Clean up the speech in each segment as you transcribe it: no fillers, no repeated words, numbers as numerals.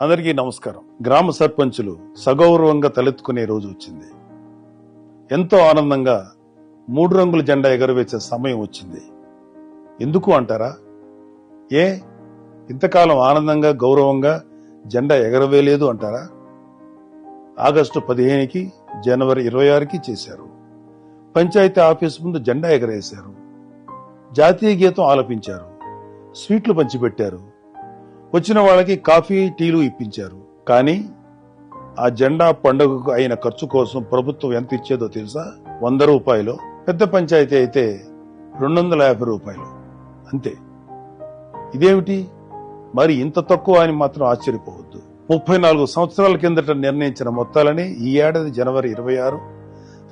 అందరికీ నమస్కారం. గ్రామ సర్పంచులు సగౌరవంగా తలెత్తుకునే రోజు వచ్చింది. ఎంతో ఆనందంగా 3 రంగుల జెండా ఎగరవేసే సమయం వచ్చింది. ఎందుకు అంటారా? ఇంతకాలం ఆనందంగా గౌరవంగా జెండా ఎగరవేయలేదు అంటారా? ఆగస్టు 15కి జనవరి 26కి చేశారు. పంచాయతీ ఆఫీసు ముందు జెండా ఎగరేశారు. జాతీయ గీతం ఆలపించారు. స్వీట్లు పంచిపెట్టారు. వచ్చిన వాళ్ళకి కాఫీ టీలు ఇప్పించారు. కానీ ఆ జెండా పండుగకు అయిన ఖర్చు కోసం ప్రభుత్వం ఎంత ఇచ్చేదో తెలుసా? 100 రూపాయలు. పెద్ద పంచాయతీ అయితే 250 రూపాయలు అంతే. ఇదేమిటి మరి ఇంత తక్కువ అని మాత్రం ఆశ్చర్యపోవద్దు. 34 సంవత్సరాల కిందట నిర్ణయించిన మొత్తాలని ఈ ఏడాది జనవరి 26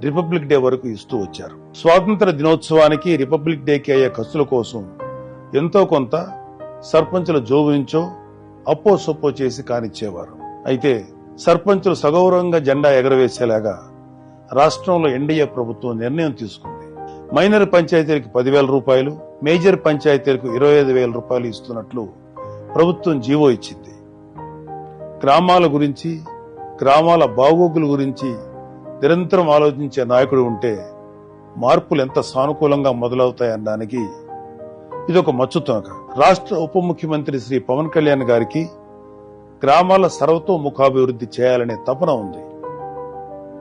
రిపబ్లిక్ డే వరకు ఇస్తూ వచ్చారు. స్వాతంత్ర దినోత్సవానికి రిపబ్లిక్ డేకి అయ్యే ఖర్చుల కోసం ఎంతో కొంత సర్పంచుల జోబు నుంచో అప్పో సొప్పో చేసి కానిచ్చేవారు. అయితే సర్పంచులు సగౌరవంగా జెండా ఎగరవేసేలాగా రాష్ట్రంలో ఎన్డీఏ ప్రభుత్వం నిర్ణయం తీసుకుంది. మైనర్ పంచాయతీలకు 10,000 రూపాయలు, మేజర్ పంచాయతీలకు 25,000 రూపాయలు ఇస్తున్నట్లు ప్రభుత్వం జీవో ఇచ్చింది. గ్రామాల గురించి, గ్రామాల బాగోగుల గురించి నిరంతరం ఆలోచించే నాయకుడు ఉంటే మార్పులు ఎంత సానుకూలంగా మొదలవుతాయనడానికి ఇదొక మచ్చుతునక. రాష్ట్ర ఉప ముఖ్యమంత్రి శ్రీ పవన్ కళ్యాణ్ గారికి గ్రామాల సర్వతోముఖాభివృద్ధి చేయాలనే తపన ఉంది.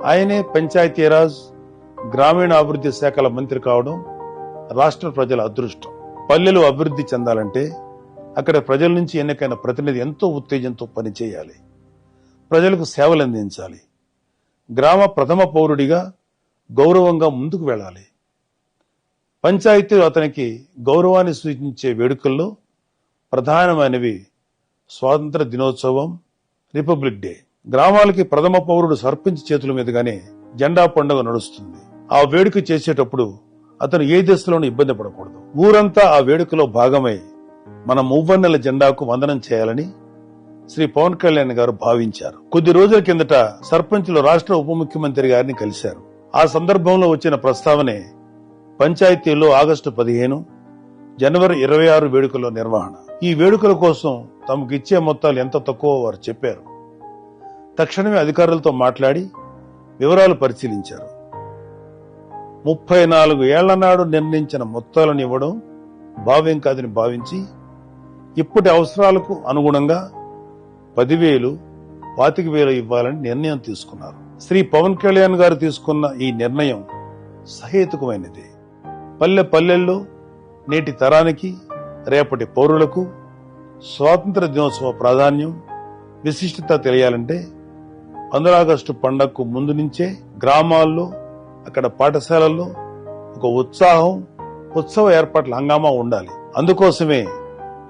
ఆయనే పంచాయతీరాజ్, గ్రామీణాభివృద్ధి శాఖల మంత్రి కావడం రాష్ట్ర ప్రజల అదృష్టం. పల్లెలు అభివృద్ధి చెందాలంటే అక్కడ ప్రజల నుంచి ఎన్నికైన ప్రతినిధి ఎంతో ఉత్తేజంతో పనిచేయాలి. ప్రజలకు సేవలు అందించాలి. గ్రామ ప్రథమ పౌరుడిగా గౌరవంగా ముందుకు వెళ్లాలి. పంచాయతీలు అతనికి గౌరవాన్ని సూచించే వేడుకల్లో ప్రధానమైనవి స్వాతంత్ర దినోత్సవం, రిపబ్లిక్ డే. గ్రామాలకి ప్రథమ పౌరుడు సర్పంచ్ చేతుల మీదుగానే జెండా పండుగ నడుస్తుంది. ఆ వేడుక చేసేటప్పుడు అతను ఏ దశలోనూ ఇబ్బంది పడకూడదు. ఊరంతా ఆ వేడుకలో భాగమై మన మువ్వన్నెల జెండాకు వందనం చేయాలని శ్రీ పవన్ కళ్యాణ్ గారు భావించారు. కొద్ది రోజుల కిందట సర్పంచులు రాష్ట్ర ఉప ముఖ్యమంత్రి గారిని కలిశారు. ఆ సందర్భంలో వచ్చిన ప్రస్తావనే పంచాయతీల్లో ఆగస్టు 15, జనవరి 26 వేడుకల నిర్వహణ. ఈ వేడుకల కోసం తమకు ఇచ్చే మొత్తాలు ఎంత తక్కువ వారు చెప్పారు. తక్షణమే అధికారులతో మాట్లాడి వివరాలు పరిశీలించారు. 34 ఏళ్ల నాడు నిర్ణయించిన మొత్తాలను ఇవ్వడం భావ్యం కాదని భావించి ఇప్పటి అవసరాలకు అనుగుణంగా 10,000, 25,000 ఇవ్వాలని నిర్ణయం తీసుకున్నారు. శ్రీ పవన్ కళ్యాణ్ గారు తీసుకున్న ఈ నిర్ణయం సహేతుకమైనది. పల్లెల్లో నేటి తరానికి, రేపటి పౌరులకు స్వాతంత్ర దినోత్సవ ప్రాధాన్యం, విశిష్టత తెలియాలంటే 15 ఆగస్టు పండగకు ముందు నుంచే గ్రామాల్లో, అక్కడ పాఠశాలల్లో ఒక ఉత్సవ ఏర్పాట్ల హంగామా ఉండాలి. అందుకోసమే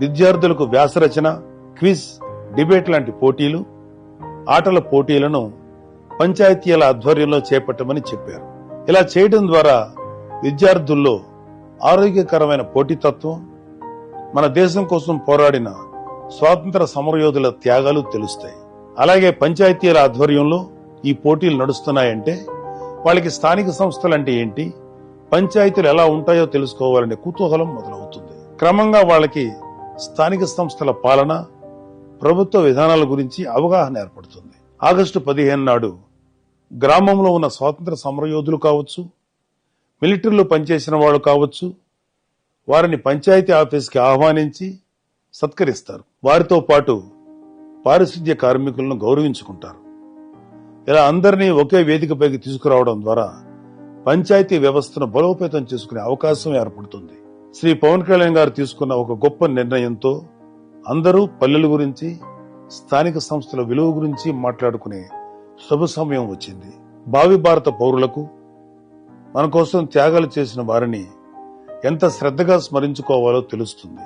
విద్యార్థులకు వ్యాసరచన, క్విజ్, డిబేట్ లాంటి పోటీలు, ఆటల పోటీలను పంచాయతీల ఆధ్వర్యంలో చేపట్టమని చెప్పారు. ఇలా చేయడం ద్వారా విద్యార్థుల్లో ఆరోగ్యకరమైన పోటీతత్వం, మన దేశం కోసం పోరాడిన స్వాతంత్ర సమరయోధుల త్యాగాలు తెలుస్తాయి. అలాగే పంచాయతీల ఆధ్వర్యంలో ఈ పోటీలు నడుస్తున్నాయంటే వాళ్ళకి స్థానిక సంస్థలంటే ఏంటి, పంచాయతీలు ఎలా ఉంటాయో తెలుసుకోవాలనే కుతూహలం మొదలవుతుంది. క్రమంగా వాళ్ళకి స్థానిక సంస్థల పాలన, ప్రభుత్వ విధానాల గురించి అవగాహన ఏర్పడుతుంది. ఆగస్టు 15 నాడు గ్రామంలో ఉన్న స్వాతంత్ర సమరయోధులు కావచ్చు, మిలిటరీలో పనిచేసిన వాళ్ళు కావచ్చు, వారిని పంచాయతీ ఆఫీస్కి ఆహ్వానించి సత్కరిస్తారు. వారితో పాటు పారిశుద్ధ్య కార్మికులను గౌరవించుకుంటారు. ఇలా అందరినీ ఒకే వేదికపైకి తీసుకురావడం ద్వారా పంచాయతీ వ్యవస్థను బలోపేతం చేసుకునే అవకాశం ఏర్పడుతుంది. శ్రీ పవన్ కళ్యాణ్ గారు తీసుకున్న ఒక గొప్ప నిర్ణయంతో అందరూ పల్లెల గురించి, స్థానిక సంస్థల విలువ గురించి మాట్లాడుకునే శుభ సమయం వచ్చింది. భావి భారత పౌరులకు, మన కోసం త్యాగాలు చేసిన వారిని ఎంత శ్రద్ధగా స్మరించుకోవాలో తెలుస్తుంది.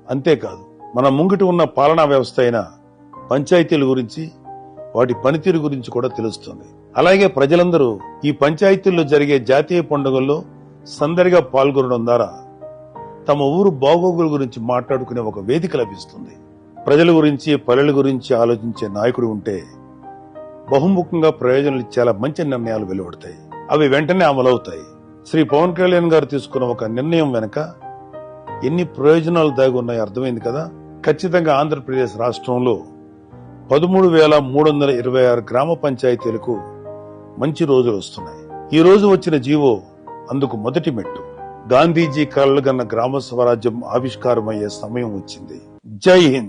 అంతేకాదు, మన ముంగిట ఉన్న పాలనా వ్యవస్థ అయిన పంచాయతీల గురించి, వాటి పనితీరు గురించి కూడా తెలుస్తుంది. అలాగే ప్రజలందరూ ఈ పంచాయతీల్లో జరిగే జాతీయ పండుగల్లో సందడిగా పాల్గొనడం ద్వారా తమ ఊరు బాగోగుల గురించి మాట్లాడుకునే ఒక వేదిక లభిస్తుంది. ప్రజల గురించి, పల్లెల గురించి ఆలోచించే నాయకుడు ఉంటే బహుముఖంగా ప్రయోజనాలు చాలా మంచి నిర్ణయాలు వెలువడతాయి. అవి వెంటనే అమలవుతాయి. శ్రీ పవన్ కళ్యాణ్ గారు తీసుకున్న ఒక నిర్ణయం వెనుక ఎన్ని ప్రయోజనాలు దాగి ఉన్నాయో అర్థమైంది కదా. ఖచ్చితంగా ఆంధ్రప్రదేశ్ రాష్ట్రంలో 13,326 గ్రామ పంచాయతీలకు మంచి రోజులు వస్తున్నాయి. ఈ రోజు వచ్చిన జీవో అందుకు మొదటి మెట్టు. గాంధీజీ కలలుగన్న గ్రామ స్వరాజ్యం ఆవిష్కారమయ్యే సమయం వచ్చింది. జై హింద్.